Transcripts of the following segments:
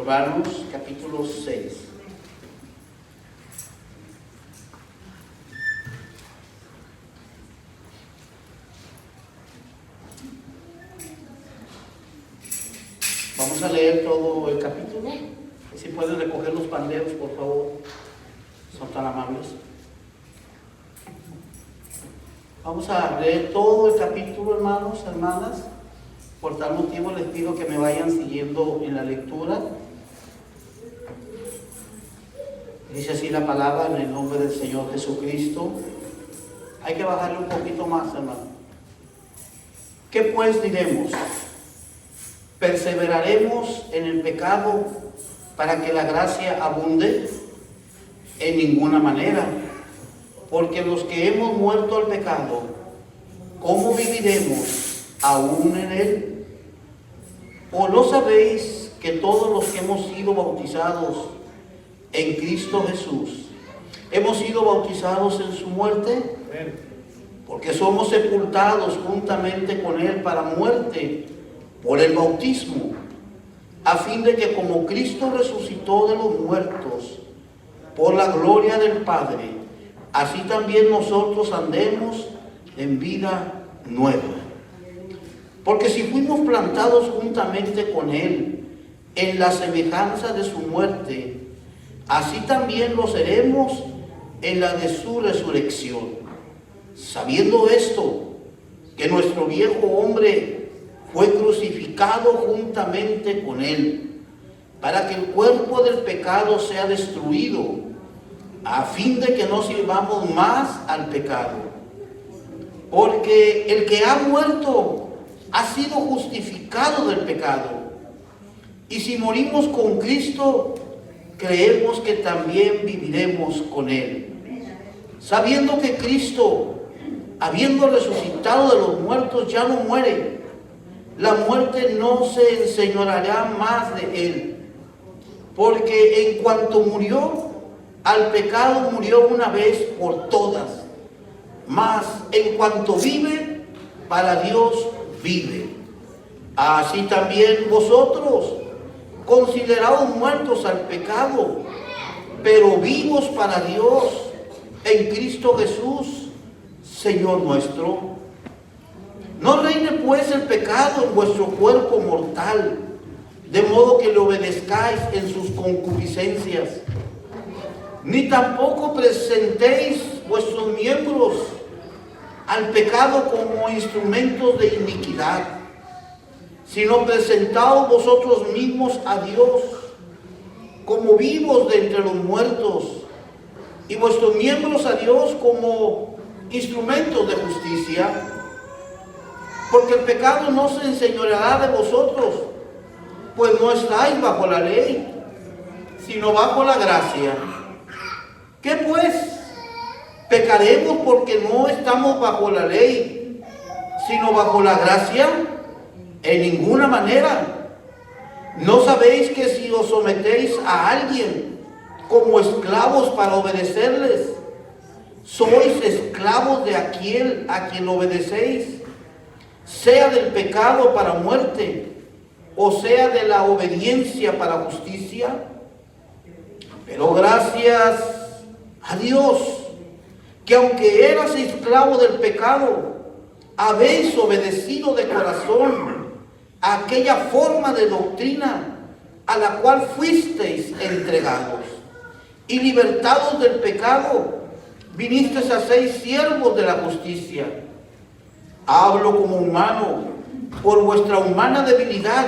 Romanos capítulo 6. Vamos a leer todo el capítulo. Si pueden recoger los panderos, por favor. Son tan amables. Vamos a leer todo el capítulo, hermanos, hermanas. Por tal motivo les pido que me vayan siguiendo en la lectura. Dice así la palabra en el nombre del Señor Jesucristo. Hay que bajarle un poquito más, hermano. ¿Qué pues diremos? ¿Perseveraremos en el pecado para que la gracia abunde? En ninguna manera. Porque los que hemos muerto al pecado, ¿cómo viviremos aún en él? ¿O no sabéis que todos los que hemos sido bautizados en Cristo Jesús, hemos sido bautizados en su muerte? Porque somos sepultados juntamente con él para muerte por el bautismo, a fin de que como Cristo resucitó de los muertos por la gloria del Padre, así también nosotros andemos en vida nueva. Porque si fuimos plantados juntamente con él en la semejanza de su muerte, así también lo seremos en la de su resurrección. Sabiendo esto, que nuestro viejo hombre fue crucificado juntamente con él, para que el cuerpo del pecado sea destruido, a fin de que no sirvamos más al pecado. Porque el que ha muerto ha sido justificado del pecado. Y si morimos con Cristo, creemos que también viviremos con él. Sabiendo que Cristo, habiendo resucitado de los muertos, ya no muere, la muerte no se enseñoreará más de él. Porque en cuanto murió, al pecado murió una vez por todas, mas en cuanto vive, para Dios vive. Así también vosotros, consideraos muertos al pecado, pero vivos para Dios en Cristo Jesús, Señor nuestro. No reine pues el pecado en vuestro cuerpo mortal, de modo que le obedezcáis en sus concupiscencias. Ni tampoco presentéis vuestros miembros al pecado como instrumentos de iniquidad, sino presentaos vosotros mismos a Dios como vivos de entre los muertos, y vuestros miembros a Dios como instrumentos de justicia. Porque el pecado no se enseñoreará de vosotros, pues no estáis bajo la ley, sino bajo la gracia. ¿Qué pues? ¿Pecaremos porque no estamos bajo la ley, sino bajo la gracia? En ninguna manera. ¿No sabéis que si os sometéis a alguien como esclavos para obedecerles, sois esclavos de aquel a quien obedecéis, sea del pecado para muerte, o sea de la obediencia para justicia? Pero gracias a Dios, que aunque eras esclavo del pecado, habéis obedecido de corazón a aquella forma de doctrina a la cual fuisteis entregados, y libertados del pecado, vinisteis a ser siervos de la justicia. Hablo como humano, por vuestra humana debilidad,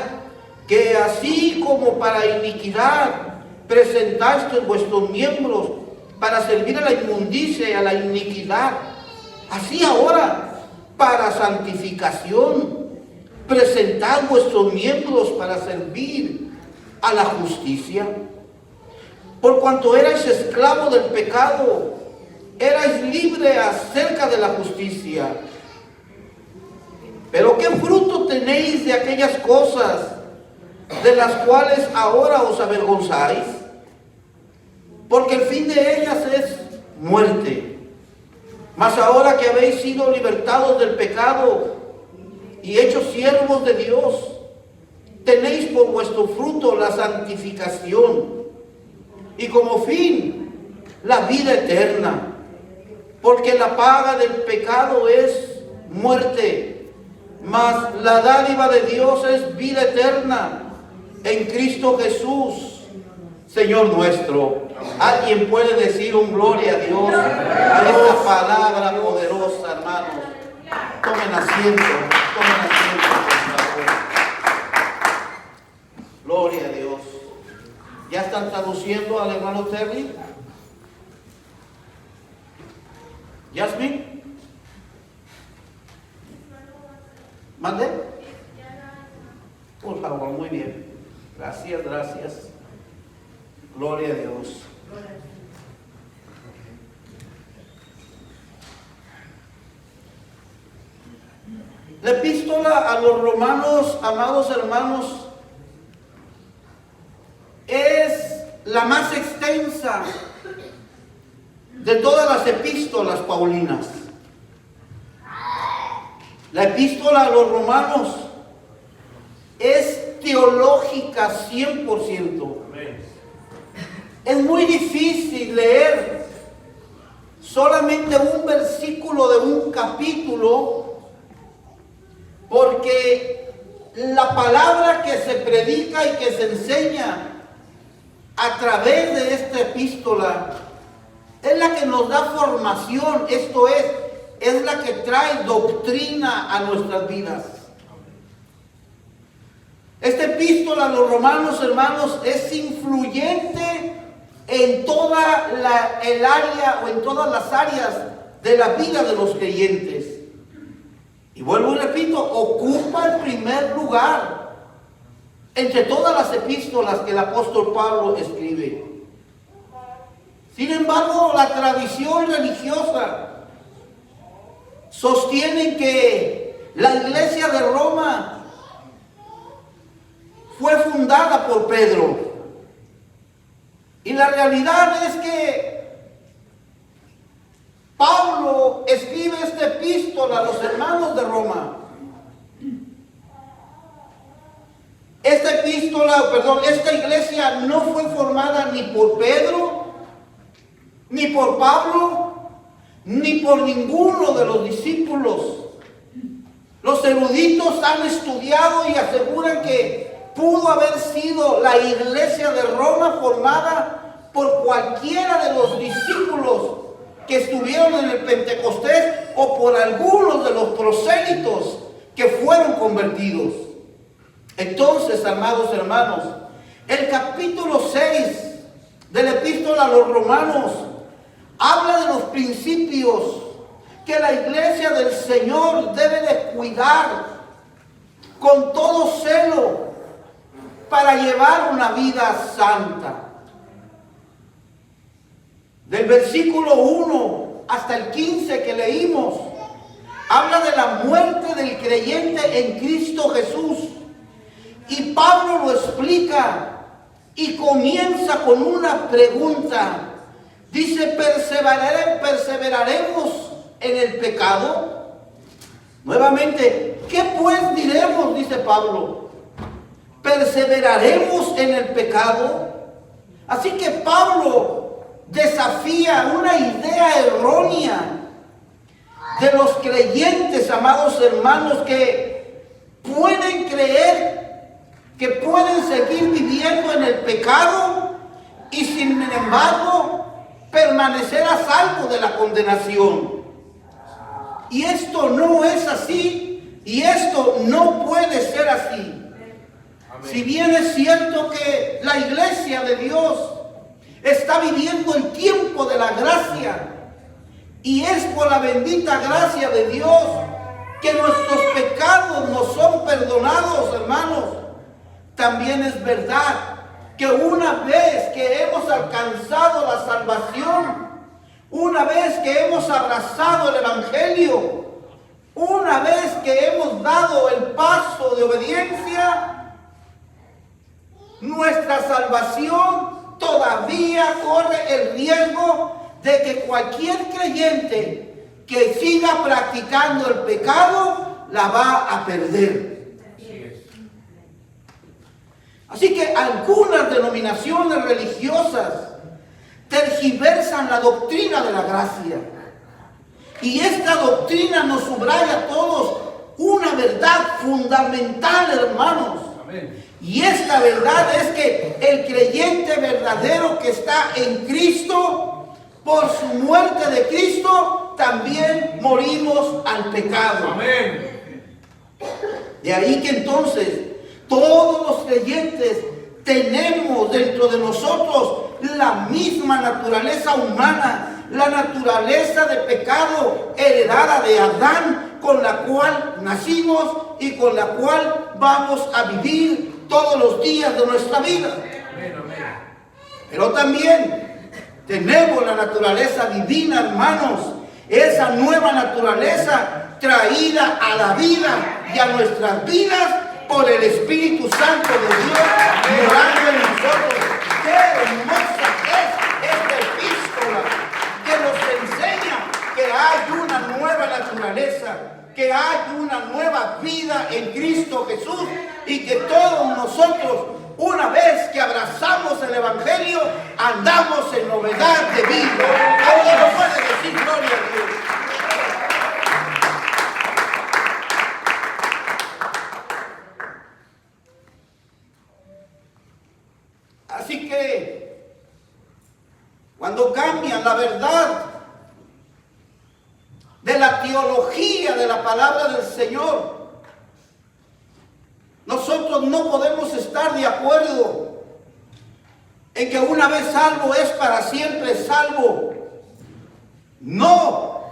que así como para iniquidad presentasteis vuestros miembros para servir a la inmundicia y a la iniquidad, así ahora para santificación presentad vuestros miembros para servir a la justicia. Por cuanto erais esclavo del pecado, erais libre acerca de la justicia. Pero ¿qué fruto tenéis de aquellas cosas de las cuales ahora os avergonzáis? Porque el fin de ellas es muerte. Mas ahora que habéis sido libertados del pecado y hechos siervos de Dios, tenéis por vuestro fruto la santificación y como fin la vida eterna. Porque la paga del pecado es muerte, mas la dádiva de Dios es vida eterna en Cristo Jesús, Señor nuestro. ¿Alguien puede decir un gloria a Dios a esta palabra poderosa, hermanos? Tomen asiento, por favor. Gloria a Dios. ¿Ya están traduciendo al hermano Terry? ¿Yasmin? ¿Mande? Por favor, muy bien. Gracias, gracias. Gloria a Dios. La epístola a los romanos, amados hermanos, es la más extensa de todas las epístolas paulinas. La epístola a los romanos es teológica 100%. Es muy difícil leer solamente un versículo de un capítulo, porque la palabra que se predica y que se enseña a través de esta epístola es la que nos da formación, esto es la que trae doctrina a nuestras vidas. Esta epístola a los romanos, hermanos, es influyente en toda el área o en todas las áreas de la vida de los creyentes. Y vuelvo y repito, ocupa el primer lugar entre todas las epístolas que el apóstol Pablo escribe. Sin embargo, la tradición religiosa sostiene que la iglesia de Roma fue fundada por Pedro. Y la realidad es que Pablo escribe esta epístola a los hermanos de Roma. Esta iglesia no fue formada ni por Pedro, ni por Pablo, ni por ninguno de los discípulos. Los eruditos han estudiado y aseguran que pudo haber sido la iglesia de Roma formada por cualquiera de los discípulos que estuvieron en el Pentecostés o por algunos de los prosélitos que fueron convertidos. Entonces, amados hermanos, el capítulo 6 de la epístola a los romanos habla de los principios que la iglesia del Señor debe de cuidar con todo celo para llevar una vida santa. Del versículo 1 hasta el 15 que leímos, habla de la muerte del creyente en Cristo Jesús. Y Pablo lo explica y comienza con una pregunta. Dice, ¿perseveraremos en el pecado? Nuevamente, ¿qué pues diremos? Dice Pablo. ¿Perseveraremos en el pecado? Así que Pablo desafía una idea errónea de los creyentes, amados hermanos, que pueden creer que pueden seguir viviendo en el pecado y sin embargo permanecer a salvo de la condenación. Y esto no es así, y esto no puede ser así. Si bien es cierto que la iglesia de Dios está viviendo el tiempo de la gracia, y es por la bendita gracia de Dios que nuestros pecados nos son perdonados, hermanos, también es verdad que una vez que hemos alcanzado la salvación, una vez que hemos abrazado el Evangelio, una vez que hemos dado el paso de obediencia, nuestra salvación todavía corre el riesgo de que cualquier creyente que siga practicando el pecado la va a perder. Así que algunas denominaciones religiosas tergiversan la doctrina de la gracia. Y esta doctrina nos subraya a todos una verdad fundamental, hermanos. Amén. Y esta verdad es que el creyente verdadero que está en Cristo, por su muerte de Cristo, también morimos al pecado. Amén. De ahí que entonces todos los creyentes tenemos dentro de nosotros la misma naturaleza humana, la naturaleza de pecado heredada de Adán, con la cual nacimos y con la cual vamos a vivir todos los días de nuestra vida. Pero también tenemos la naturaleza divina, hermanos, esa nueva naturaleza traída a la vida y a nuestras vidas por el Espíritu Santo de Dios morando en nosotros. ¡Qué hermosa es esta epístola! Que nos enseña que hay una nueva naturaleza, que hay una nueva vida en Cristo Jesús, y que todos nosotros, una vez que abrazamos el Evangelio, andamos en novedad de vida. ¿Alguien lo puede decir? Gloria a Dios. Así que cuando cambian la verdad de la teología de la palabra del Señor, nosotros no podemos estar de acuerdo en que una vez salvo es para siempre salvo. No.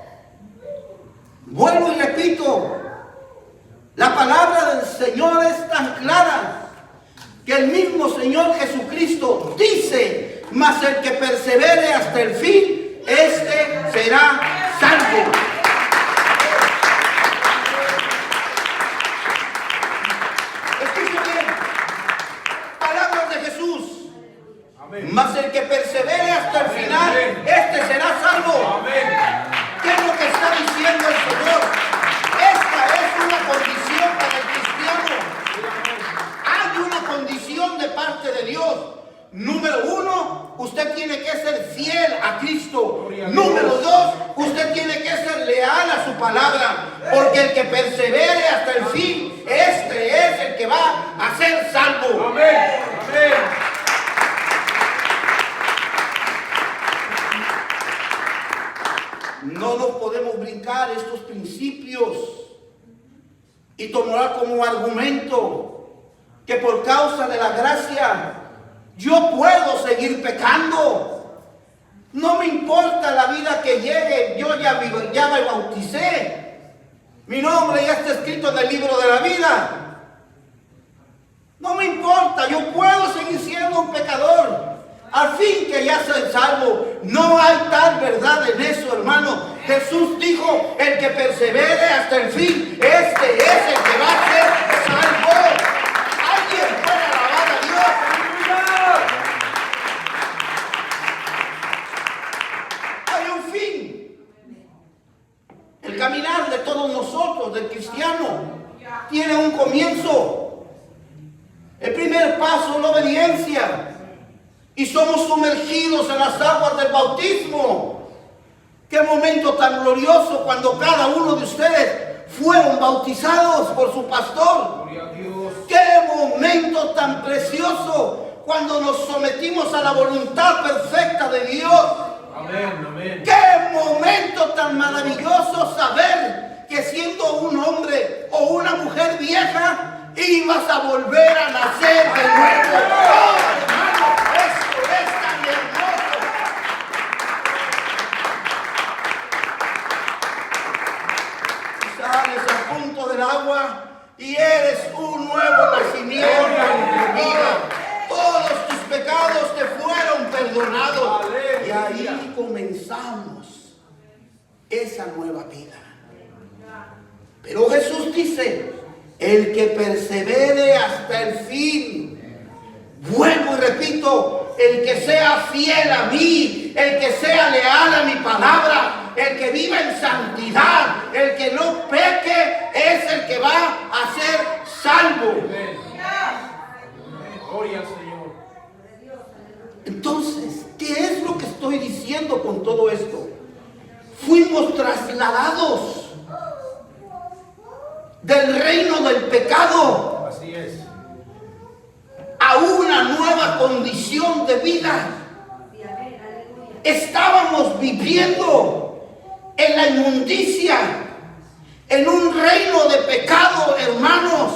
Vuelvo y repito, la palabra del Señor es tan clara que el mismo Señor Jesucristo dice: mas el que persevere hasta el fin, este será salvo. Escuchen bien, palabras de Jesús. Amén. Mas el que persevere hasta el final, este será salvo. Amén. ¿Qué es lo que está diciendo el Señor? Esta es una condición para el cristiano. Hay una condición de parte de Dios. Número uno, usted tiene que ser fiel a Cristo. Número dos, usted tiene que ser leal a su palabra. Porque el que persevere hasta el fin, este es el que va a ser salvo. Amén. Amén. No nos podemos brincar estos principios y tomar como argumento que por causa de la gracia yo puedo seguir pecando. No me importa la vida que llegue, yo ya me bauticé. Mi nombre ya está escrito en el libro de la vida. No me importa, yo puedo seguir siendo un pecador. Al fin que ya soy salvo. No hay tal verdad en eso, hermano. Jesús dijo: el que persevere hasta el fin, este es el que va a ser salvo. ¿Alguien puede alabar a Dios? Hay un fin. El caminar de todos nosotros, del cristiano, tiene un comienzo. El primer paso es la obediencia. Y somos sumergidos en las aguas del bautismo. Qué momento tan glorioso cuando cada uno de ustedes fueron bautizados por su pastor. Gloria a Dios. Qué momento tan precioso cuando nos sometimos a la voluntad perfecta de Dios. Amén, amén. Qué momento tan maravilloso saber que siendo un hombre o una mujer vieja ibas a volver a nacer de nuevo. ¡Oh, hermano! Esto es tan hermoso. Sales al punto del agua y eres un nuevo nacimiento en tu vida. Todos tus pecados te fueron perdonados. Y ahí comenzamos esa nueva vida. Pero Jesús dice: el que persevere hasta el fin. Vuelvo y repito, el que sea fiel a mí, el que sea leal a mi palabra, el que viva en santidad, el que no peque, es el que va a ser salvo. del reino del pecado. Así es. A una nueva condición de vida. Estábamos viviendo en la inmundicia, en un reino de pecado, hermanos.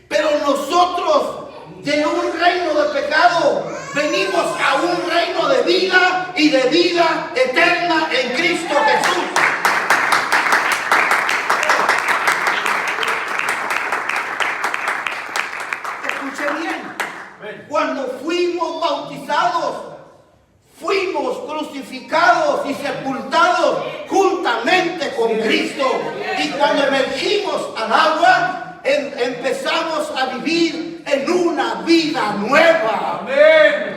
Pero nosotros, de un reino de pecado, venimos a un reino de vida y de vida eterna en Cristo Jesús. Escuche bien. Cuando fuimos bautizados, fuimos crucificados y sepultados juntamente con Cristo. Y cuando emergimos al agua, empezamos a vivir en una vida nueva. Amén.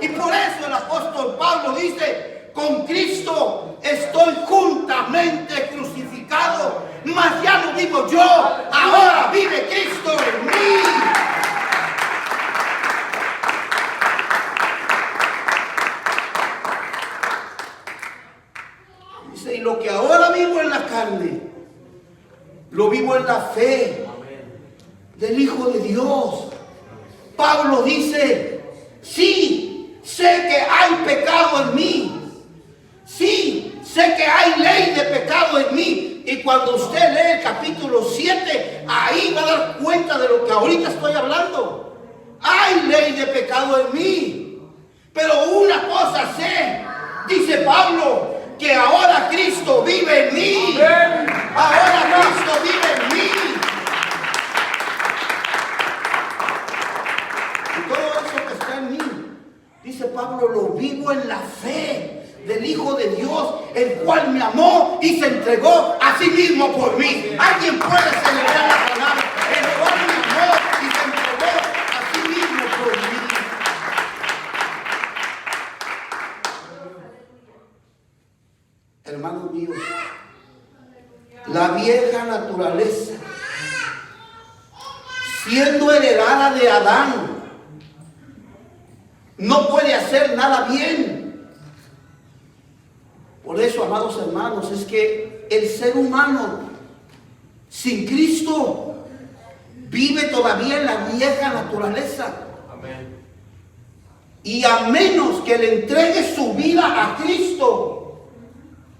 Y por eso el apóstol Pablo dice: con Cristo estoy juntamente crucificado, mas ya no vivo yo, ahora vive Cristo en mí. Dice: y lo que ahora vivo en la carne, lo vivo en la fe del Hijo de Dios. Pablo dice: sí, sé que hay pecado en mí. Sí, sé que hay ley de pecado en mí. Y cuando usted lee el capítulo 7, ahí va a dar cuenta de lo que ahorita estoy hablando. Hay ley de pecado en mí. Pero una cosa sé, dice Pablo, que ahora Cristo vive en mí. Ahora Cristo vive en mí. Y todo eso que está en mí, dice Pablo, lo vivo en la fe del Hijo de Dios, el cual me amó y se entregó a sí mismo por mí. Alguien puede celebrar la palabra: el cual me amó y se entregó a sí mismo por mí. Hermanos míos, la vieja naturaleza, siendo heredada de Adán, no puede hacer nada bien. Por eso, amados hermanos, es que el ser humano sin Cristo vive todavía en la vieja naturaleza. Amén. Y a menos que le entregue su vida a Cristo,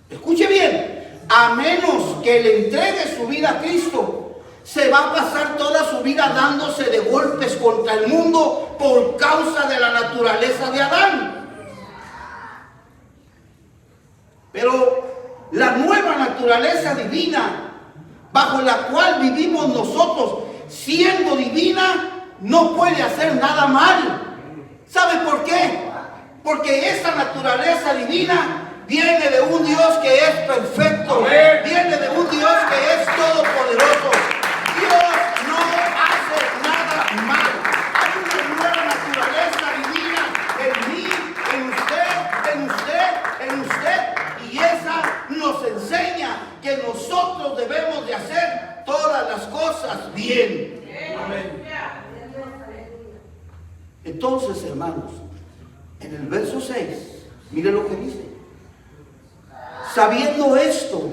escuche bien, a menos que le entregue su vida a Cristo, se va a pasar toda su vida dándose de golpes contra el mundo por causa de la naturaleza de Adán. Pero la nueva naturaleza divina, bajo la cual vivimos nosotros, siendo divina, no puede hacer nada mal. ¿Sabe por qué? Porque esa naturaleza divina viene de un Dios que es perfecto. Amén. Viene de un Dios que es todopoderoso. Dios no hace nada mal. Hay una nueva naturaleza divina en mí, en usted, en usted, en usted. Y esa nos enseña que nosotros debemos de hacer todas las cosas bien. Amén. Entonces, hermanos, en el verso 6, mire lo que dice: sabiendo esto,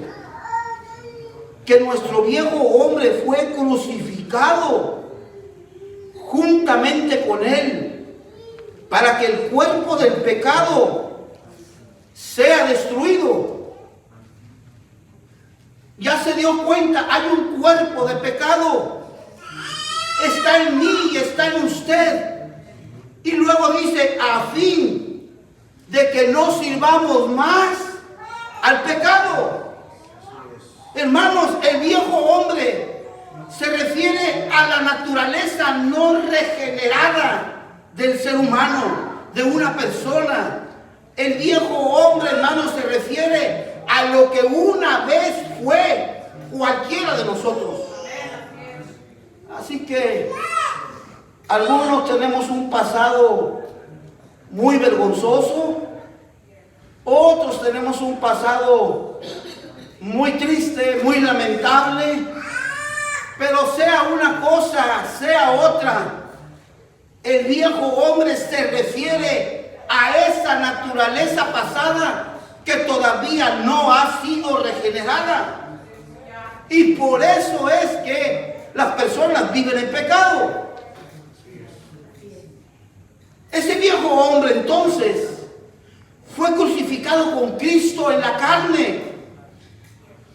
que nuestro viejo hombre fue crucificado juntamente con él, para que el cuerpo del pecado sea destruido. Ya se dio cuenta, hay un cuerpo de pecado. Está en mí y está en usted. Y luego dice: a fin de que no sirvamos más al pecado. Hermanos, el viejo hombre se refiere a la naturaleza no regenerada del ser humano, de una persona. El viejo hombre, hermanos, se refiere a lo que una vez fue cualquiera de nosotros. Así que algunos tenemos un pasado muy vergonzoso, otros tenemos un pasado muy triste, muy lamentable, pero sea una cosa, sea otra, el viejo hombre se refiere a esa naturaleza pasada que todavía no ha sido regenerada. Y por eso es que las personas viven en pecado. Ese viejo hombre entonces fue crucificado con Cristo en la carne,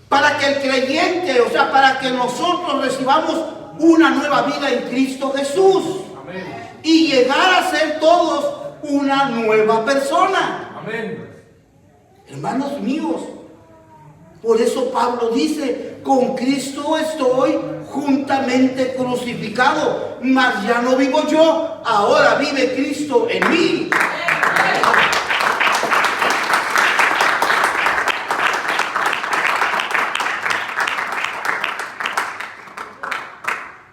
para que el creyente, o sea, para que nosotros recibamos una nueva vida en Cristo Jesús. Amén. Y llegar a ser todos una nueva persona. Amén. Hermanos míos, por eso Pablo dice, con Cristo estoy juntamente crucificado, mas ya no vivo yo, ahora vive Cristo en mí.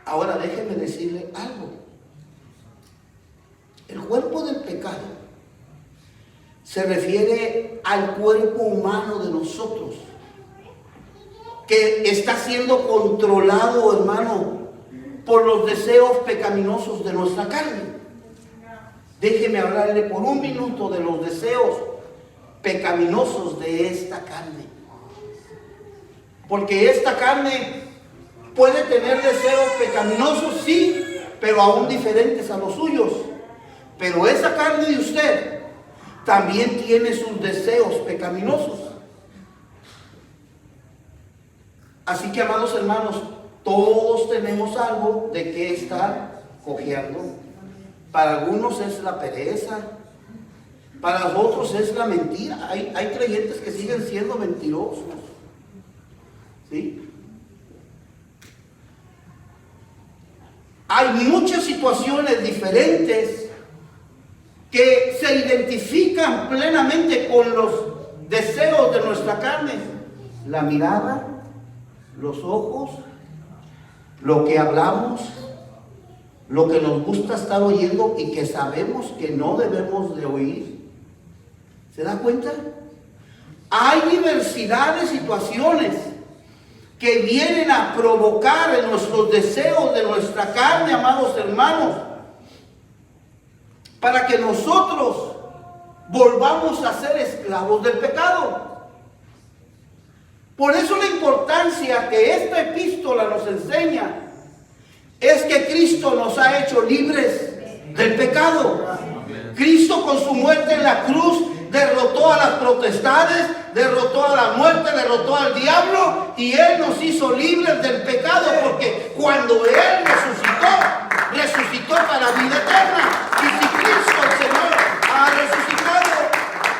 Ahora déjeme decirle algo. El cuerpo del pecado se refiere al cuerpo humano de nosotros, que está siendo controlado, hermano, por los deseos pecaminosos de nuestra carne. Déjeme hablarle por un minuto de los deseos pecaminosos de esta carne. Porque esta carne puede tener deseos pecaminosos, sí, pero aún diferentes a los suyos. Pero esa carne de usted también tiene sus deseos pecaminosos. Así que, amados hermanos, todos tenemos algo de qué estar cojeando. Para algunos es la pereza, para otros es la mentira. Hay creyentes que siguen siendo mentirosos. ¿Sí? Hay muchas situaciones diferentes que se identifican plenamente con los deseos de nuestra carne. La mirada, los ojos, lo que hablamos, lo que nos gusta estar oyendo y que sabemos que no debemos de oír. ¿Se da cuenta? Hay diversidad de situaciones que vienen a provocar en nuestros deseos de nuestra carne, amados hermanos, para que nosotros volvamos a ser esclavos del pecado. Por eso la importancia que esta epístola nos enseña es que Cristo nos ha hecho libres del pecado. Cristo con su muerte en la cruz derrotó a las potestades, derrotó a la muerte, derrotó al diablo, y Él nos hizo libres del pecado, porque cuando Él resucitó para vida eterna. Y si Cristo el Señor ha resucitado,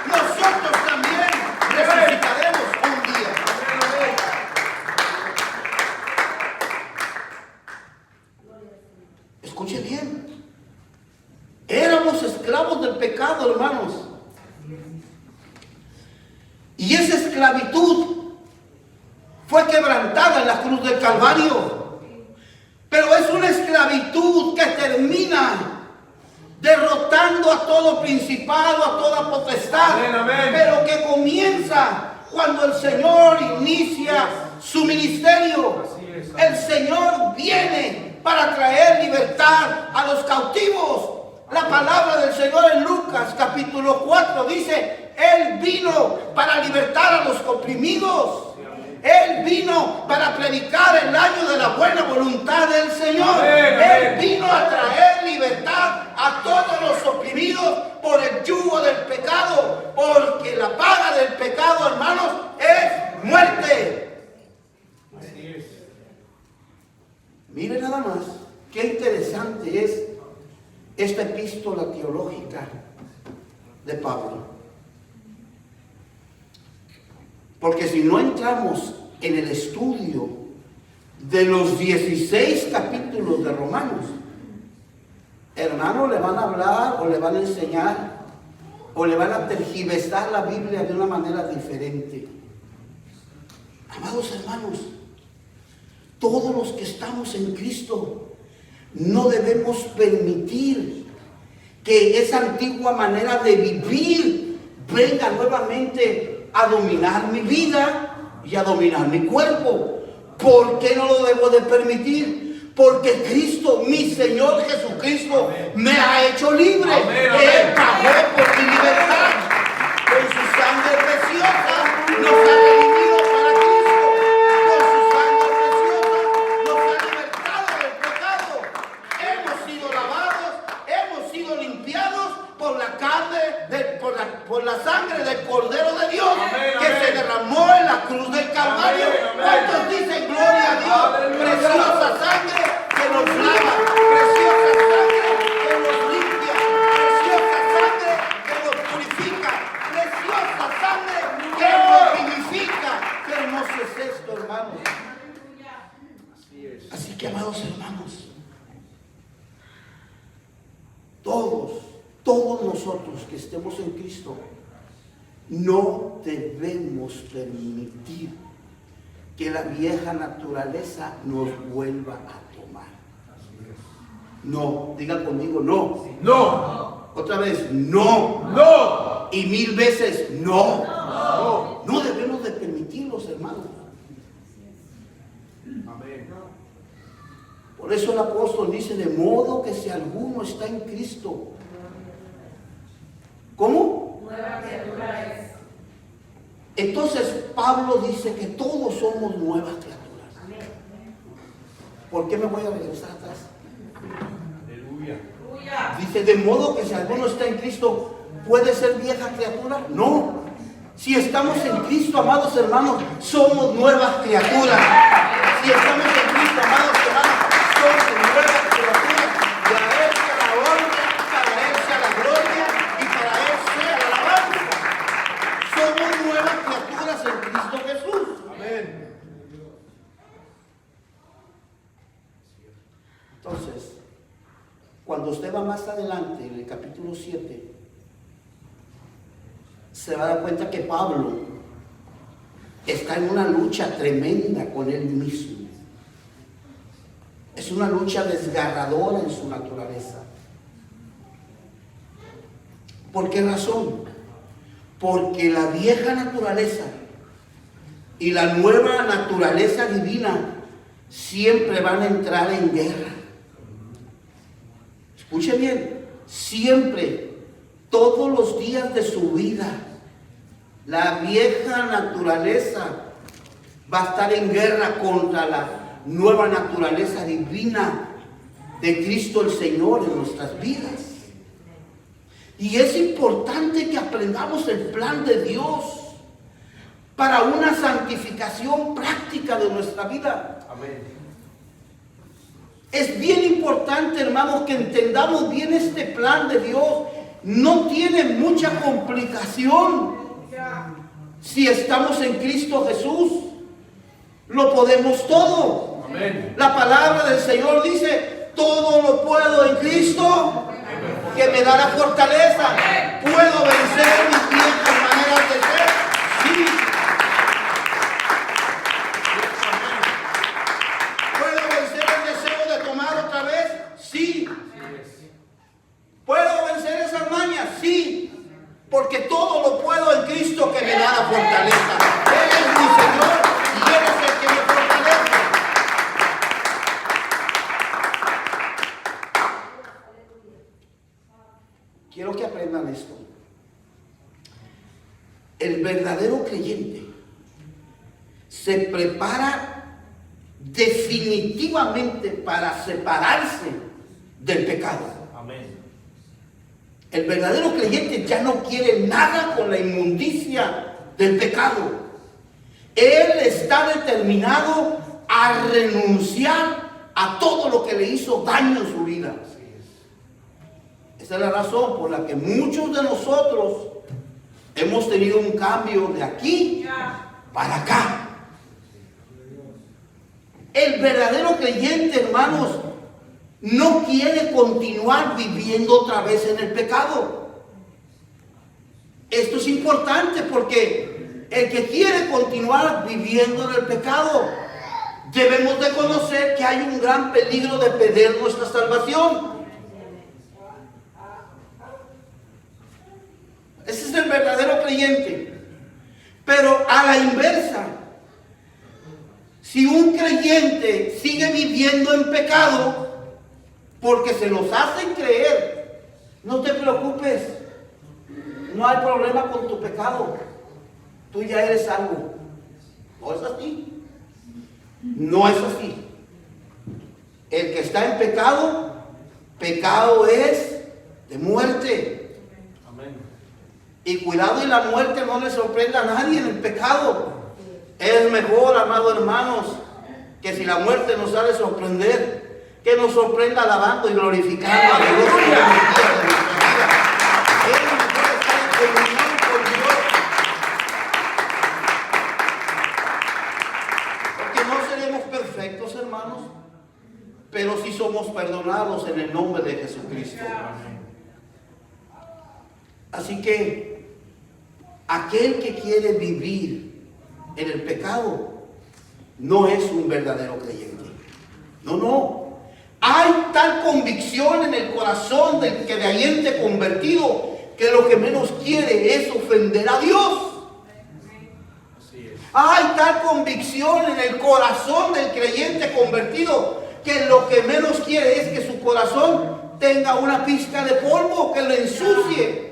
nosotros también resucitaremos un día. Escuche bien. Éramos esclavos del pecado, hermanos. Y esa esclavitud fue quebrantada en la cruz del Calvario. Pero es una esclavitud que termina derrotando a todo principado, a toda potestad. Amén, amén. Pero que comienza cuando el Señor inicia su ministerio. El Señor viene para traer libertad a los cautivos. La palabra del Señor en Lucas capítulo 4 dice: Él vino para libertar a los oprimidos. Él vino para predicar el año de la buena voluntad del Señor. Amén, Él amén. vino a traer libertad a todos los oprimidos por el yugo del pecado, porque la paga del pecado, hermanos, es muerte. Así es. Mire nada más, qué interesante es esta epístola teológica de Pablo. Porque si no entramos en el estudio de los 16 capítulos de Romanos, hermanos, le van a hablar o le van a enseñar o le van a tergiversar la Biblia de una manera diferente. Amados hermanos, todos los que estamos en Cristo no debemos permitir que esa antigua manera de vivir venga nuevamente a dominar mi vida y a dominar mi cuerpo. ¿Por qué no lo debo de permitir? Porque Cristo, mi Señor Jesucristo, me ha hecho libre. Amén, amén. Él pagó por mi libertad. Con su sangre preciosa nos ha redimido para Cristo. Con su sangre Así que, amados hermanos, todos nosotros que estemos en Cristo, no debemos permitir que la vieja naturaleza nos vuelva a tomar. No, digan conmigo, no. No. Otra vez, no. No. Y 1000 veces, no. No. No debemos de permitirlos, hermanos. Amén. Por eso el apóstol dice, de modo que si alguno está en Cristo, ¿cómo? Nueva criatura es. Entonces Pablo dice que todos somos nuevas criaturas. Amén. ¿Por qué me voy a regresar atrás? Aleluya. Aleluya. Dice, de modo que si alguno está en Cristo, ¿puede ser vieja criatura? No. Si estamos en Cristo, amados hermanos, somos nuevas criaturas. Si estamos en Cristo, amados hermanos, somos nuevas criaturas. Y a Él sea la honra, para Él sea la gloria y para Él sea la alabanza. Somos nuevas criaturas en Cristo Jesús. Amén. Entonces, cuando usted va más adelante, en el capítulo 7, se va a dar cuenta que Pablo está en una lucha tremenda con él mismo. Es una lucha desgarradora en su naturaleza. ¿Por qué razón? Porque la vieja naturaleza y la nueva naturaleza divina siempre van a entrar en guerra. Escuche bien, siempre, todos los días de su vida, la vieja naturaleza va a estar en guerra contra la nueva naturaleza divina de Cristo el Señor en nuestras vidas. Y es importante que aprendamos el plan de Dios para una santificación práctica de nuestra vida. Amén. Es bien importante, hermanos, que entendamos bien este plan de Dios. No tiene mucha complicación. Si estamos en Cristo Jesús, lo podemos todo. Amén. La palabra del Señor dice, todo lo puedo en Cristo, que me da la fortaleza. Puedo vencer mis viejas maneras de ser. Sí. ¿Puedo vencer el deseo de tomar otra vez? Sí. ¿Puedo vencer esas mañas? Sí. Porque todo lo puedo en Cristo que me da la fortaleza. Él es mi Señor y Él es el que me fortalece. Quiero que aprendan esto. El verdadero creyente se prepara definitivamente para separarse del pecado. Amén. El verdadero creyente ya no quiere nada con la inmundicia del pecado. Él está determinado a renunciar a todo lo que le hizo daño en su vida. Esa es la razón por la que muchos de nosotros hemos tenido un cambio de aquí para acá. El verdadero creyente, hermanos, no quiere continuar viviendo otra vez en el pecado. Esto es importante porque el que quiere continuar viviendo en el pecado, debemos de conocer que hay un gran peligro de perder nuestra salvación. Ese es el verdadero creyente. Pero a la inversa, si un creyente sigue viviendo en pecado, porque se los hacen creer, no te preocupes, no hay problema con tu pecado, tú ya eres salvo. No es así. No es así. El que está en pecado, pecado es de muerte. Amén. Y cuidado, y la muerte no le sorprenda a nadie en el pecado. Es mejor, amados hermanos, que si la muerte nos ha de sorprender, que nos sorprenda alabando y glorificando a Dios en los días de nuestra vida. Es mejor estar en comunión con Dios. Porque no seremos perfectos, hermanos. pero sí somos perdonados en el nombre de Jesucristo. Así que aquel que quiere vivir en el pecado no es un verdadero creyente. No, no. Hay tal convicción en el corazón del creyente convertido que lo que menos quiere es ofender a Dios. Hay tal convicción en el corazón del creyente convertido que lo que menos quiere es que su corazón tenga una pizca de polvo que lo ensucie.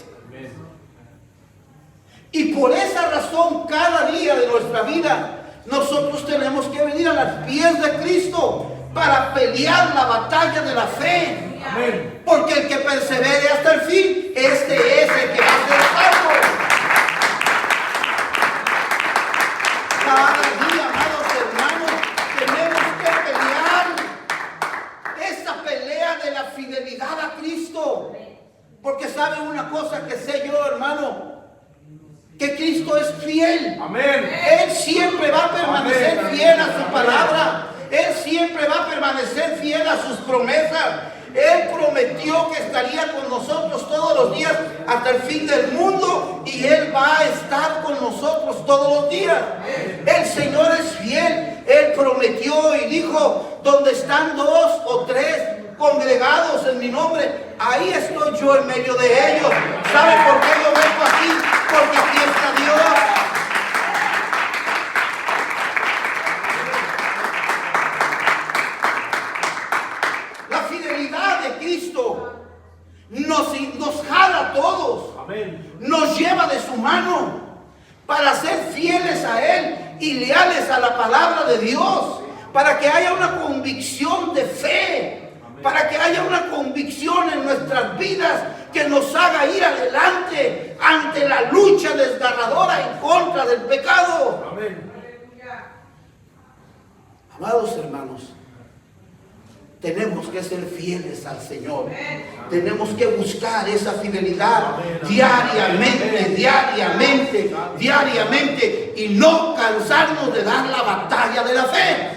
Y por esa razón, cada día de nuestra vida, nosotros tenemos que venir a los pies de Cristo para pelear la batalla de la fe. Amén. Porque el que persevere hasta el fin, este es el que va a ser salvo. Cada día, amados hermanos, tenemos que pelear esa pelea de la fidelidad a Cristo. Porque sabe una cosa que sé yo, hermano, que Cristo es fiel. Amén. Él siempre va a permanecer fiel a su palabra. Él siempre va a permanecer fiel a sus promesas. Él prometió que estaría con nosotros todos los días hasta el fin del mundo, y Él va a estar con nosotros todos los días. El Señor es fiel. Él prometió y dijo: donde están 2 o 3 congregados en mi nombre, ahí estoy yo en medio de ellos. ¿Sabe por qué yo vengo aquí? Porque aquí está Dios. La fidelidad de Cristo nos jala a todos. Amén. Nos lleva de su mano para ser fieles a Él y leales a la palabra de Dios, para que haya una convicción de fe. Para que haya una convicción en nuestras vidas que nos haga ir adelante ante la lucha desgarradora en contra del pecado. Amén. Amados hermanos, tenemos que ser fieles al Señor. Tenemos que buscar esa fidelidad diariamente, y no cansarnos de dar la batalla de la fe.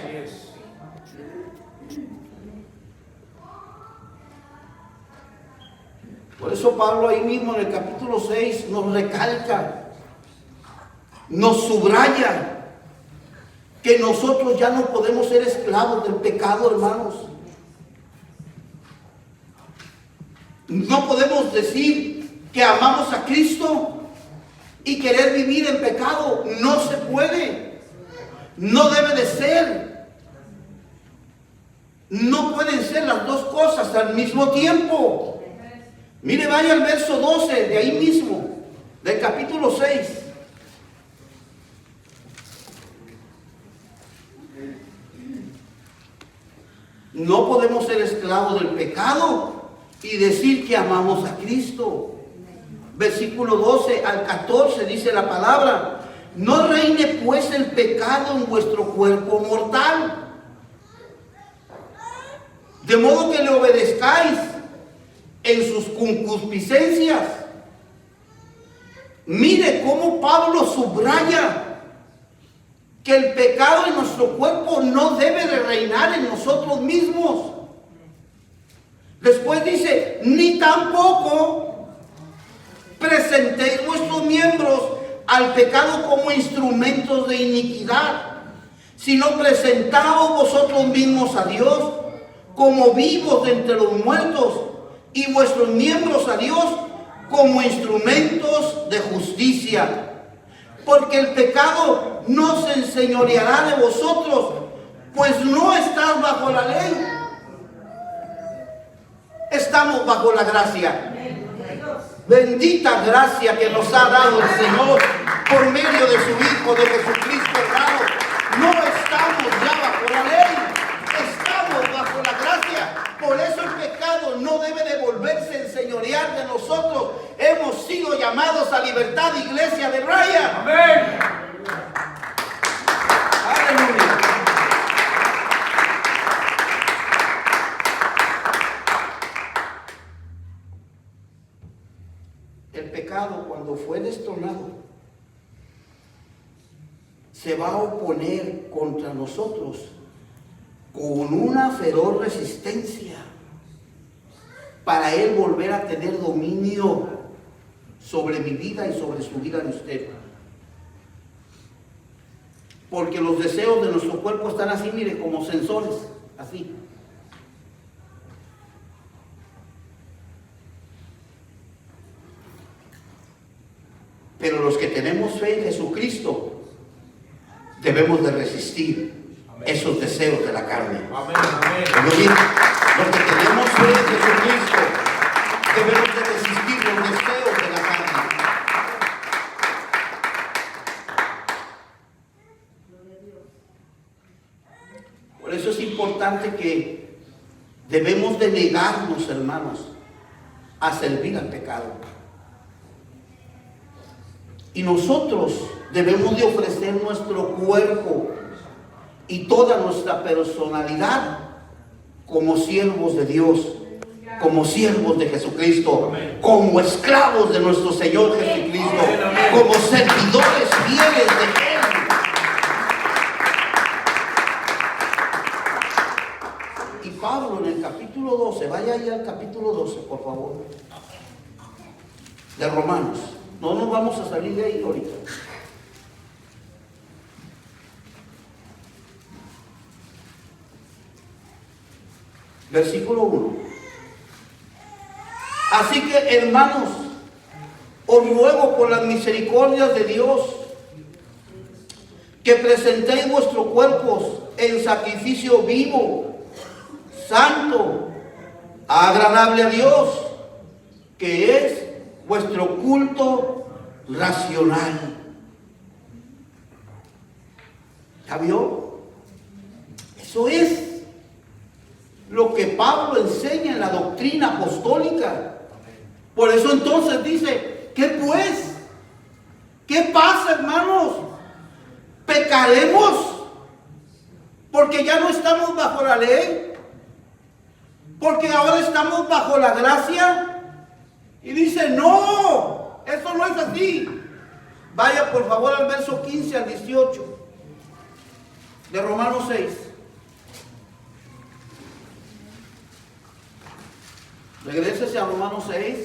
Por eso Pablo ahí mismo en el capítulo 6 nos recalca, nos subraya que nosotros ya no podemos ser esclavos del pecado, hermanos. No podemos decir que amamos a Cristo y querer vivir en pecado. No se puede. No debe de ser. No pueden ser las dos cosas al mismo tiempo. Mire, vaya al verso 12 de ahí mismo, del capítulo 6. No podemos ser esclavos del pecado y decir que amamos a Cristo. Versículo 12 al 14 dice la palabra: no reine pues el pecado en vuestro cuerpo mortal, de modo que le obedezcáis en sus concupiscencias. Mire cómo Pablo subraya que el pecado en nuestro cuerpo no debe de reinar en nosotros mismos. Después dice: ni tampoco presentéis vuestros miembros al pecado como instrumentos de iniquidad, sino presentaos vosotros mismos a Dios como vivos de entre los muertos, y vuestros miembros a Dios como instrumentos de justicia. Porque el pecado no se enseñoreará de vosotros, pues no estás bajo la ley. Estamos bajo la gracia. Bendita gracia que nos ha dado el Señor por medio de su Hijo, de Jesucristo, hermano. No estamos ya bajo la ley, estamos bajo la gracia. Por eso el pecado no debe de volverse a enseñorear de nosotros. Hemos sido llamados a libertad, iglesia de Brian. Amén. Aleluya. El pecado, cuando fue destronado, se va a oponer contra nosotros con una feroz resistencia para Él volver a tener dominio sobre mi vida y sobre su vida de usted. Porque los deseos de nuestro cuerpo están así, mire, como sensores, así. Pero los que tenemos fe en Jesucristo debemos de resistir esos deseos de la carne. Amén. Amén. Los que tenemos fe en Jesucristo debemos de resistir los deseos de la carne. Por eso es importante que debemos de negarnos, hermanos, a servir al pecado. Y nosotros debemos de ofrecer nuestro cuerpo y toda nuestra personalidad como siervos de Dios, como siervos de Jesucristo, como esclavos de nuestro Señor Jesucristo, como servidores fieles de Él. Y Pablo en el capítulo 12, vaya ahí al capítulo 12, por favor, de Romanos. No nos vamos a salir de ahí ahorita. Versículo 1. Así que, hermanos, os ruego por las misericordias de Dios que presentéis vuestros cuerpos en sacrificio vivo, santo, agradable a Dios, que es vuestro culto racional. ¿Ya vio? Eso es lo que Pablo enseña en la doctrina apostólica. Por eso entonces dice, ¿qué pues? ¿Qué pasa, hermanos? ¿Pecaremos? Porque ya no estamos bajo la ley. Porque ahora estamos bajo la gracia. Y dice, no, eso no es así. Vaya por favor al verso 15 al 18 de Romanos 6. Regrésese a Romanos 6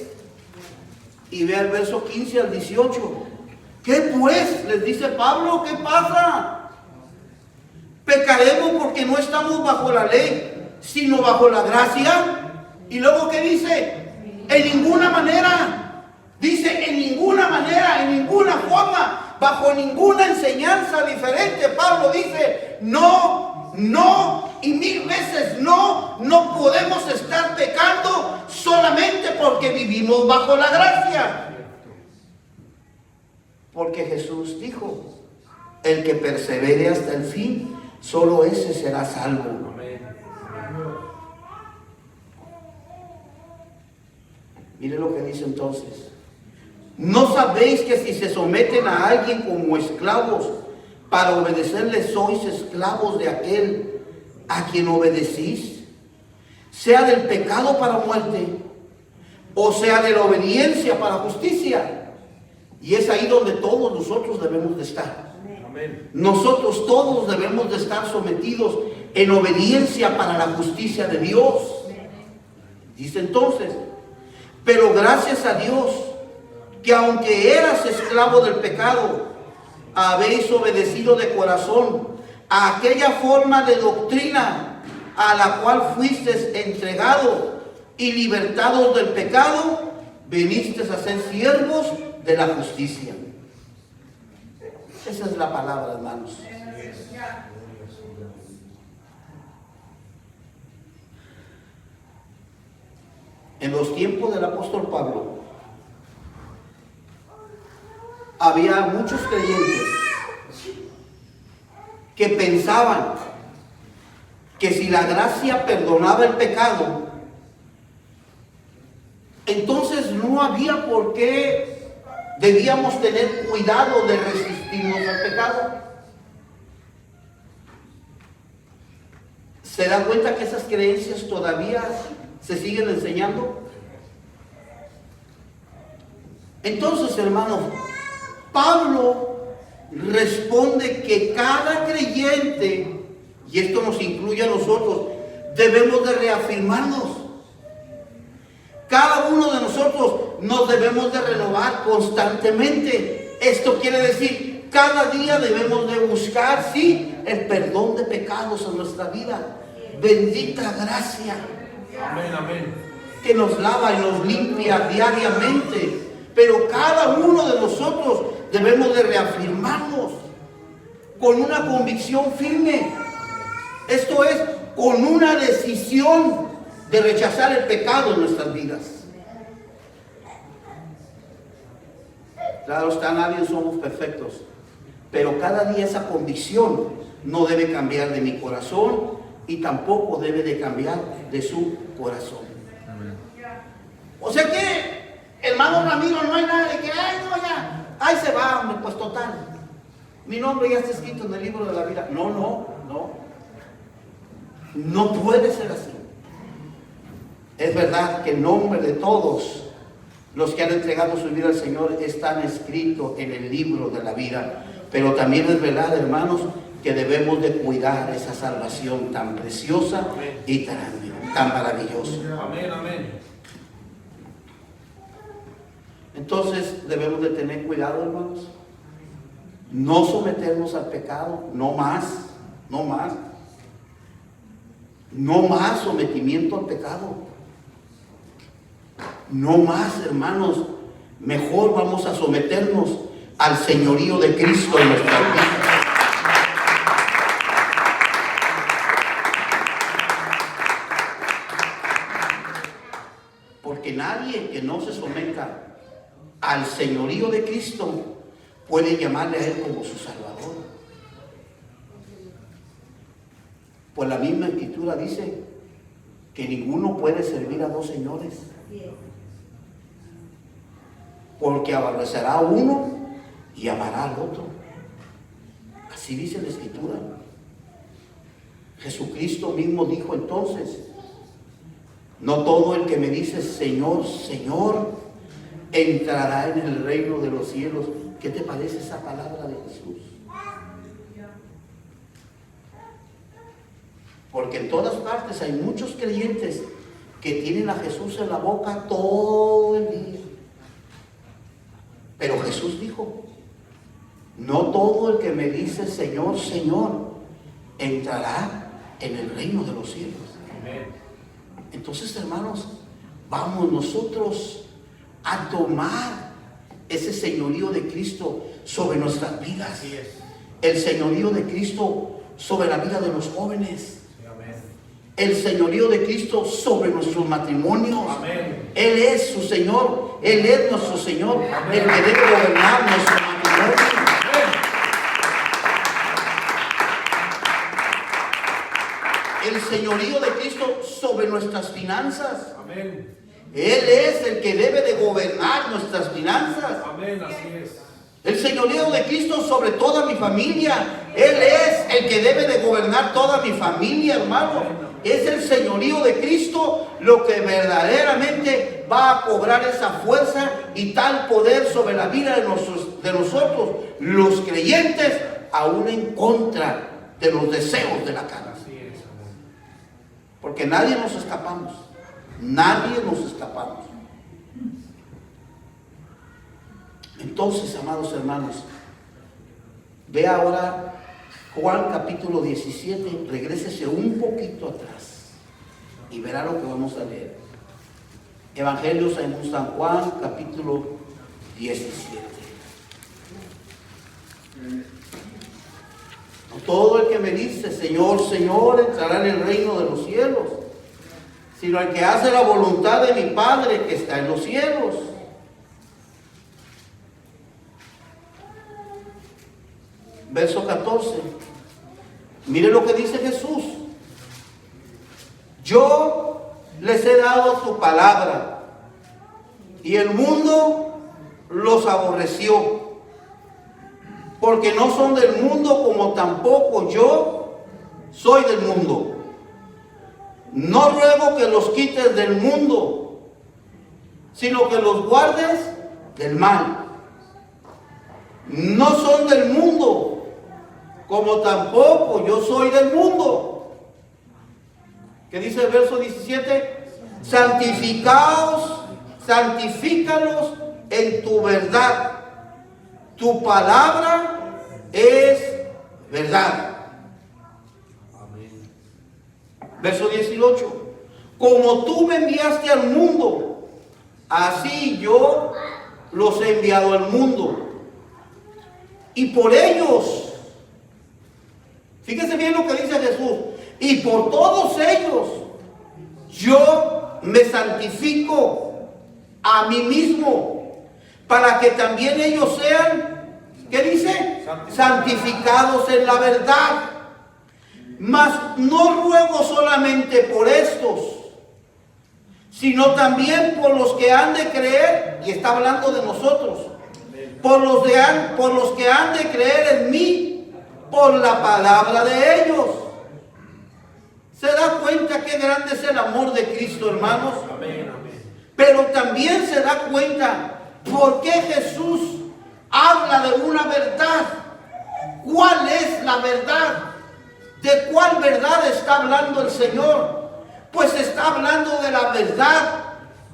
y vea el verso 15 al 18. ¿Qué pues? Les dice Pablo, ¿qué pasa? ¿Pecaremos porque no estamos bajo la ley, sino bajo la gracia? Y luego, ¿qué dice? En ninguna manera. Dice, en ninguna manera, en ninguna forma, bajo ninguna enseñanza diferente. Pablo dice, no, no, y 1000 veces no, no podemos estar pecando solamente porque vivimos bajo la gracia. Porque Jesús dijo, el que persevere hasta el fin, solo ese será salvo. Mire lo que dice entonces. ¿No sabéis que si se someten a alguien como esclavos, para obedecerle sois esclavos de aquel a quien obedecís? Sea del pecado para muerte, o sea de la obediencia para justicia. Y es ahí donde todos nosotros debemos de estar. Amén. Nosotros todos debemos de estar sometidos en obediencia para la justicia de Dios. Dice entonces, pero gracias a Dios, que aunque eras esclavo del pecado, habéis obedecido de corazón a aquella forma de doctrina a la cual fuisteis entregado, y libertados del pecado, vinisteis a ser siervos de la justicia. Esa es la palabra, hermanos. En los tiempos del apóstol Pablo, había muchos creyentes que pensaban que si la gracia perdonaba el pecado, entonces no había por qué debíamos tener cuidado de resistirnos al pecado. ¿Se dan cuenta que esas creencias todavía se siguen enseñando? Entonces, hermanos, Pablo responde que cada creyente y esto nos incluye a nosotros, debemos de reafirmarnos. Cada uno de nosotros nos debemos de renovar constantemente. Esto quiere decir, cada día debemos de buscar, sí, el perdón de pecados en nuestra vida. Bendita gracia. Amén, amén. Que nos lava y nos limpia diariamente. Pero cada uno de nosotros debemos de reafirmarnos con una convicción firme. Esto es, con una decisión de rechazar el pecado en nuestras vidas. Claro está, nadie somos perfectos, pero cada día esa convicción no debe cambiar de mi corazón y tampoco debe de cambiar de su corazón. O sea que, hermano Ramiro, no hay nada de que, ay, no, ya, ahí se va, hombre, pues total. Mi nombre ya está escrito en el libro de la vida. No. No puede ser así. Es verdad que el nombre de todos los que han entregado su vida al Señor están escritos en el libro de la vida. Pero también es verdad, hermanos, que debemos de cuidar esa salvación tan preciosa y tan maravillosa. Amén, amén. Entonces debemos de tener cuidado, hermanos. No someternos al pecado, no más. No más sometimiento al pecado. No más, hermanos. Mejor vamos a someternos al señorío de Cristo en nuestra vida. Porque nadie que no se someta al señorío de Cristo puede llamarle a Él como su Salvador. Pues la misma Escritura dice que ninguno puede servir a dos señores, porque aborrecerá a uno y amará al otro. Así dice la Escritura. Jesucristo mismo dijo entonces: no todo el que me dice Señor, Señor, entrará en el reino de los cielos. ¿Qué te parece esa palabra de Jesús? Porque en todas partes hay muchos creyentes que tienen a Jesús en la boca todo el día. Pero Jesús dijo: no todo el que me dice Señor, Señor, entrará en el reino de los cielos. Amén. Entonces, hermanos, vamos nosotros a tomar ese señorío de Cristo sobre nuestras vidas. Así es. El señorío de Cristo sobre la vida de los jóvenes. Amén. El señorío de Cristo sobre nuestros matrimonios. Amén. Él es su Señor. Él es nuestro Señor. Amén. El que debe gobernar nuestro matrimonio. El señorío de Cristo sobre nuestras finanzas. Amén. Él es el que debe de gobernar nuestras finanzas. Amén, así es. El señorío de Cristo sobre toda mi familia. Él es el que debe de gobernar toda mi familia, hermano. Es el señorío de Cristo lo que verdaderamente va a cobrar esa fuerza y tal poder sobre la vida de nosotros, los creyentes, aún en contra de los deseos de la carne. Así es, amén. Porque nadie nos escapamos. Nadie nos escapamos. Entonces, amados hermanos, ve ahora Juan capítulo 17, regrésese un poquito atrás y verá lo que vamos a leer. Evangelio según San Juan capítulo 17. No todo el que me dice Señor, Señor, entrará en el reino de los cielos, sino el que hace la voluntad de mi Padre que está en los cielos. Verso 14. Mire lo que dice Jesús. Yo les he dado su palabra y el mundo los aborreció, porque no son del mundo como tampoco yo soy del mundo. No ruego que los quites del mundo, sino que los guardes del mal. No son del mundo, como tampoco yo soy del mundo. ¿Qué dice el verso 17? Santifícalos en tu verdad. Tu palabra es verdad. Amén. Verso 18. Como tú me enviaste al mundo, así yo los he enviado al mundo. Y por ellos, fíjese bien lo que dice Jesús, y por todos ellos yo me santifico a mí mismo, para que también ellos sean, ¿qué dice? Santificados en la verdad. Mas no ruego solamente por estos, sino también por los que han de creer, y está hablando de nosotros, por los que han de creer en mí, por la palabra de ellos. ¿Se da cuenta qué grande es el amor de Cristo, hermanos? Amén, amén. Pero también se da cuenta por qué Jesús habla de una verdad. ¿Cuál es la verdad? ¿De cuál verdad está hablando el Señor? Pues está hablando de la verdad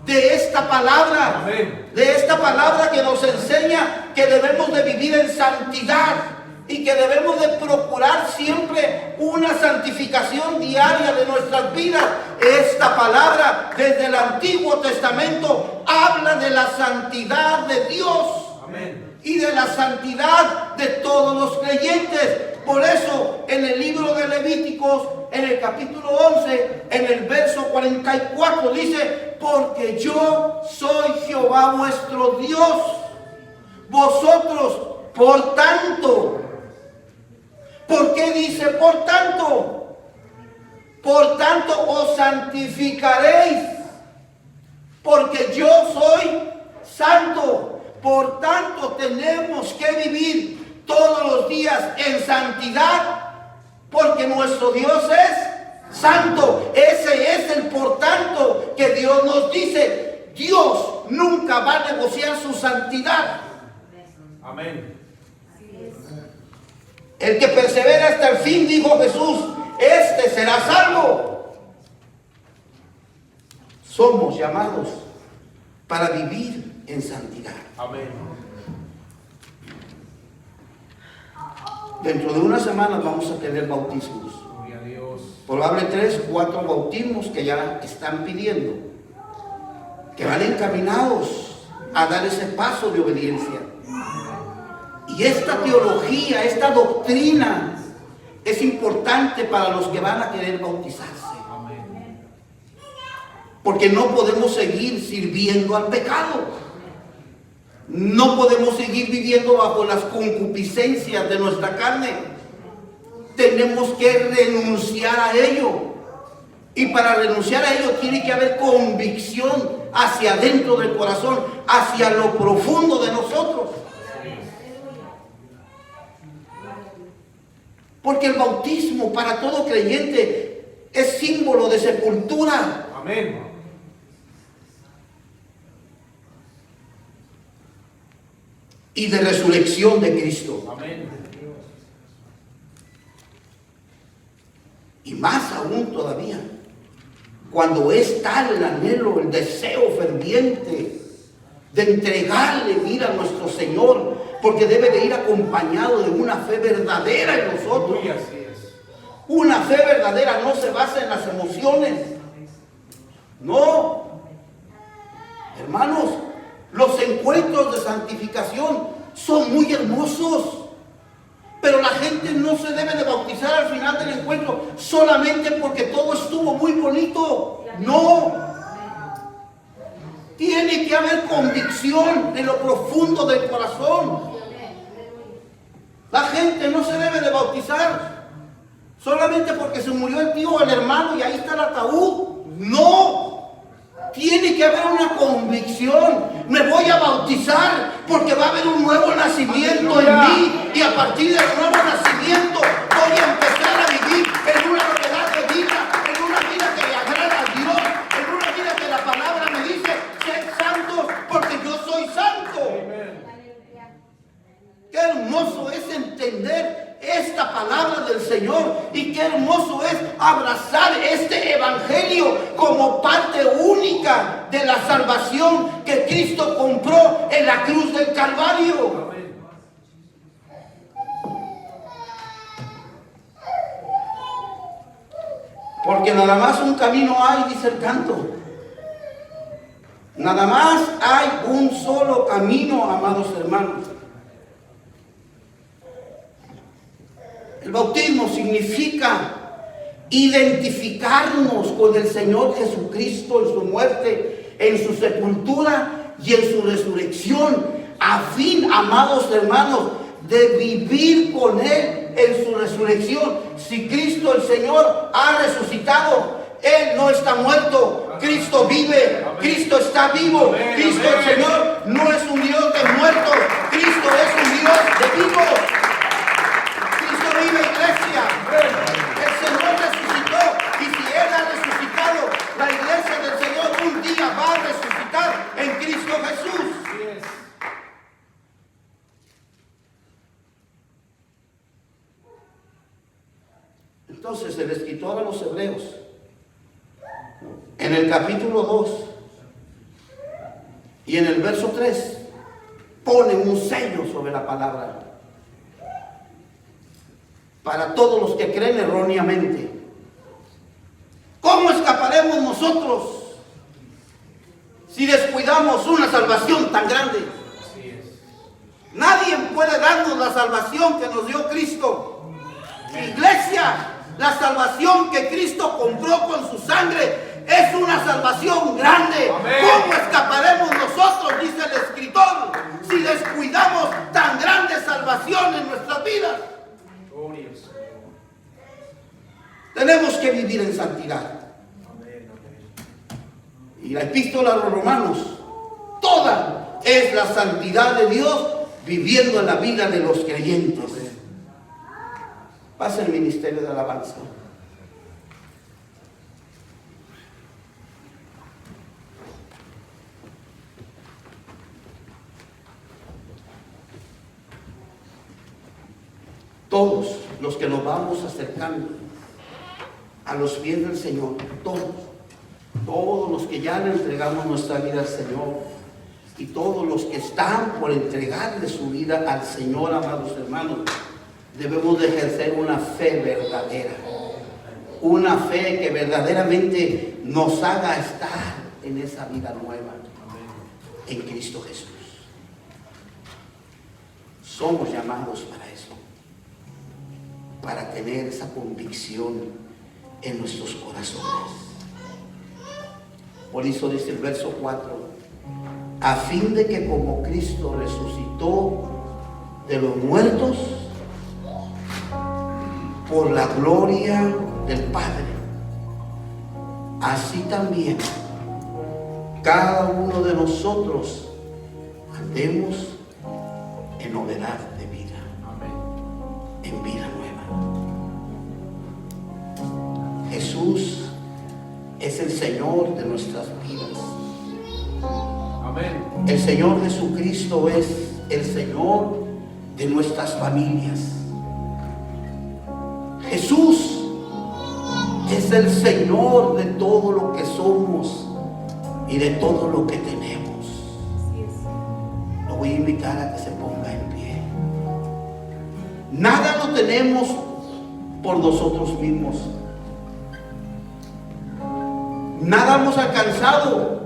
de esta palabra. Amén. De esta palabra que nos enseña que debemos de vivir en santidad y que debemos de procurar siempre una santificación diaria de nuestras vidas. Esta palabra desde el Antiguo Testamento habla de la santidad de Dios. Amén. Y de la santidad de todos los creyentes. Por eso en el libro de Levíticos, en el capítulo 11, en el verso 44 dice: porque yo soy Jehová vuestro Dios. Vosotros, por tanto. ¿Por qué dice por tanto? Por tanto os santificaréis, porque yo soy santo. Por tanto tenemos que vivir todos los días en santidad, porque nuestro Dios es santo. Ese es el por tanto que Dios nos dice. Dios nunca va a negociar su santidad. Amén. El que persevera hasta el fin, dijo Jesús, este será salvo. Somos llamados para vivir en santidad. Amén. Dentro de unas semanas vamos a tener bautismos. Gloria a Dios. Probable 3, 4 bautismos que ya están pidiendo, que van encaminados a dar ese paso de obediencia. Y esta teología, esta doctrina es importante para los que van a querer bautizarse. Amén. Porque no podemos seguir sirviendo al pecado. No podemos seguir viviendo bajo las concupiscencias de nuestra carne. Tenemos que renunciar a ello. Y para renunciar a ello tiene que haber convicción hacia adentro del corazón, hacia lo profundo de nosotros. Porque el bautismo para todo creyente es símbolo de sepultura. Amén. Y de resurrección de Cristo. Amén. Y más aún todavía, cuando es tal el anhelo, el deseo ferviente de entregarle vida a nuestro Señor, porque debe de ir acompañado de una fe verdadera en nosotros. Uy, así es. Una fe verdadera no se basa en las emociones. No. Hermanos, los encuentros de santificación son muy hermosos. Pero la gente no se debe de bautizar al final del encuentro solamente porque todo estuvo muy bonito. No. Tiene que haber convicción en lo profundo del corazón. La gente no se debe de bautizar solamente porque se murió el tío o el hermano y ahí está el ataúd. No. Tiene que haber una convicción. Me voy a bautizar porque va a haber un nuevo nacimiento en mí. Y a partir del nuevo nacimiento voy a empezar a vivir en una novedad de vida, en una vida que le agrada a Dios, en una vida que la palabra me dice: sed santos porque yo soy santo. Qué hermoso es entender esta palabra. como parte única de la salvación que Cristo compró en la cruz del Calvario. Amén. Porque nada más un camino hay, dice el canto. Nada más hay un solo camino, amados hermanos. El bautismo significa identificarnos con el Señor Jesucristo en su muerte, en su sepultura y en su resurrección, a fin, amados hermanos, de vivir con Él en su resurrección. Si Cristo el Señor ha resucitado, Él no está muerto, Cristo vive, Cristo está vivo. Cristo el Señor no es un Dios de muertos, Cristo es un Dios de vivos. Cristo vive, iglesia. El Señor resucitó, y si Él ha resucitado, la iglesia del Señor un día va a resucitar en Cristo Jesús. Así es. Entonces el escritor a los Hebreos, en el capítulo 2 y en el verso 3, pone un sello sobre la palabra para todos los que creen erróneamente. ¿Cómo escaparemos nosotros si descuidamos una salvación tan grande? Así es. Nadie puede darnos la salvación que nos dio Cristo. Iglesia, la salvación que Cristo compró con su sangre es una salvación grande. Amén. ¿Cómo escaparemos nosotros, dice el escritor, si descuidamos tan grande salvación en nuestras vidas? Gloria al Señor. Tenemos que vivir en santidad. Amén, amén. Y la epístola a los romanos, toda es la santidad de Dios viviendo en la vida de los creyentes. Pasa el ministerio de alabanza. Todos los que nos vamos acercando a los pies del Señor, todos los que ya le entregamos nuestra vida al Señor y todos los que están por entregarle su vida al Señor, amados hermanos, debemos de ejercer una fe verdadera, una fe que verdaderamente nos haga estar en esa vida nueva en Cristo Jesús. Somos llamados para eso, para tener esa convicción en nuestros corazones. Por eso dice el verso 4, a fin de que como Cristo resucitó de los muertos por la gloria del Padre, así también cada uno de nosotros andemos en novedad de vida, en vida nueva. Jesús es el Señor de nuestras vidas. Amén. El Señor Jesucristo es el Señor de nuestras familias. Jesús es el Señor de todo lo que somos y de todo lo que tenemos. Lo voy a invitar a que se ponga en pie. Nada lo tenemos por nosotros mismos. Nada hemos alcanzado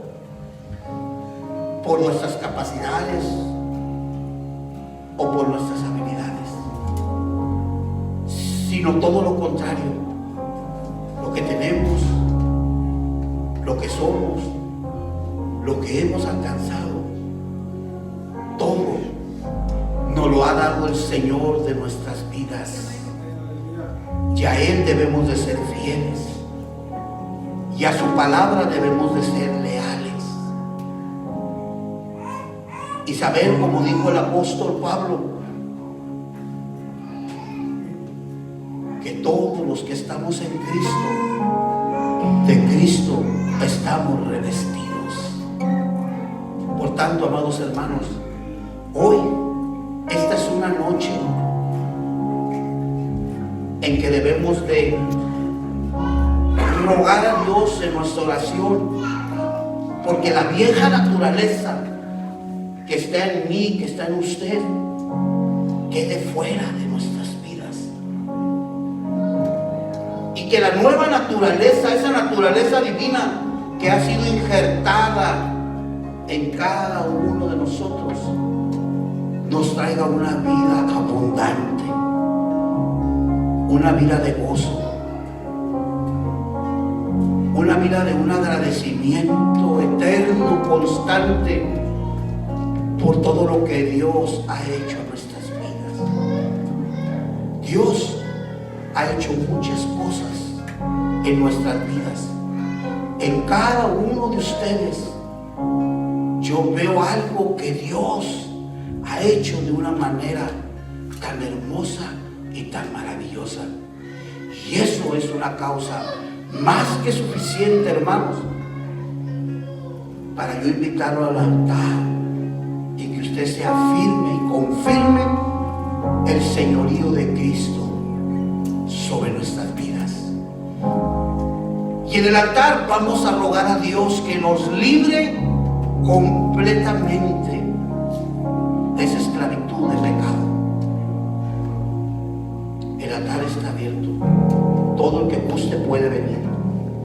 por nuestras capacidades o por nuestras habilidades, sino todo lo contrario. Lo que tenemos, lo que somos, lo que hemos alcanzado, todo nos lo ha dado el Señor de nuestras vidas, y a Él debemos de ser fieles, y a su palabra debemos de ser leales, y saber, como dijo el apóstol Pablo, que todos los que estamos en Cristo, de Cristo estamos revestidos. Por tanto, amados hermanos, hoy esta es una noche en que debemos de rogar a Dios en nuestra oración, porque la vieja naturaleza que está en mí, que está en usted, quede fuera de nuestras vidas. Y que la nueva naturaleza, esa naturaleza divina que ha sido injertada en cada uno de nosotros, nos traiga una vida abundante, una vida de gozo, una vida de un agradecimiento eterno, constante, por todo lo que Dios ha hecho en nuestras vidas. Dios ha hecho muchas cosas en nuestras vidas. En cada uno de ustedes yo veo algo que Dios ha hecho de una manera tan hermosa y tan maravillosa. Y eso es una causa más que suficiente, hermanos, para yo invitarlo al altar y que usted sea firme y confirme el señorío de Cristo sobre nuestras vidas. Y en el altar vamos a rogar a Dios que nos libre completamente de esa esclavitud de pecado. El altar está abierto. Todo el que guste puede venir.